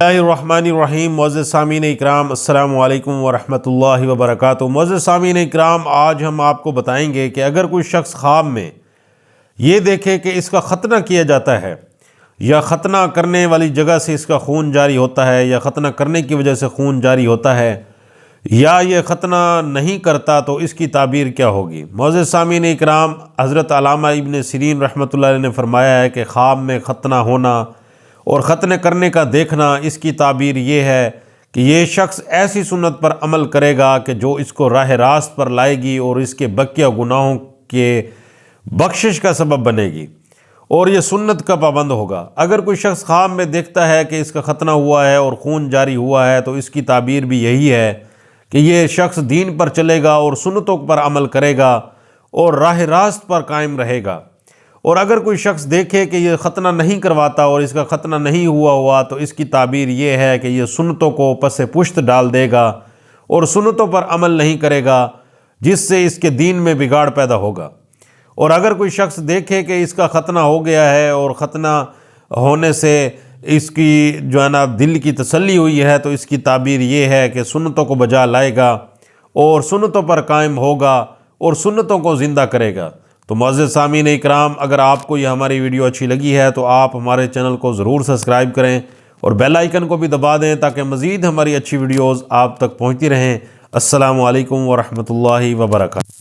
الرحمن الرحیم۔ معزز سامعین اکرام، السلام علیکم ورحمۃ اللہ وبرکاتہ۔ معزز سامعین اکرام، آج ہم آپ کو بتائیں گے کہ اگر کوئی شخص خواب میں یہ دیکھے کہ اس کا ختنہ کیا جاتا ہے یا ختنہ کرنے والی جگہ سے اس کا خون جاری ہوتا ہے یا ختنہ کرنے کی وجہ سے خون جاری ہوتا ہے یا یہ ختنہ نہیں کرتا تو اس کی تعبیر کیا ہوگی۔ معزز سامعین اکرام، حضرت علامہ ابن سیرین رحمۃ اللہ علیہ نے فرمایا ہے کہ خواب میں ختنہ ہونا اور ختنہ کرنے کا دیکھنا، اس کی تعبیر یہ ہے کہ یہ شخص ایسی سنت پر عمل کرے گا کہ جو اس کو راہ راست پر لائے گی اور اس کے بقیہ گناہوں کے بخشش کا سبب بنے گی، اور یہ سنت کا پابند ہوگا۔ اگر کوئی شخص خواب میں دیکھتا ہے کہ اس کا ختنہ ہوا ہے اور خون جاری ہوا ہے تو اس کی تعبیر بھی یہی ہے کہ یہ شخص دین پر چلے گا اور سنتوں پر عمل کرے گا اور راہ راست پر قائم رہے گا۔ اور اگر کوئی شخص دیکھے کہ یہ ختنہ نہیں کرواتا اور اس کا ختنہ نہیں ہوا تو اس کی تعبیر یہ ہے کہ یہ سنتوں کو پس پشت ڈال دے گا اور سنتوں پر عمل نہیں کرے گا، جس سے اس کے دین میں بگاڑ پیدا ہوگا۔ اور اگر کوئی شخص دیکھے کہ اس کا ختنہ ہو گیا ہے اور ختنہ ہونے سے اس کی جو ہے نا دل کی تسلی ہوئی ہے تو اس کی تعبیر یہ ہے کہ سنتوں کو بجا لائے گا اور سنتوں پر قائم ہوگا اور سنتوں کو زندہ کرے گا۔ تو معزز سامعین اکرام، اگر آپ کو یہ ہماری ویڈیو اچھی لگی ہے تو آپ ہمارے چینل کو ضرور سبسکرائب کریں اور بیل آئیکن کو بھی دبا دیں تاکہ مزید ہماری اچھی ویڈیوز آپ تک پہنچتی رہیں۔ السلام علیکم ورحمۃ اللہ وبرکاتہ۔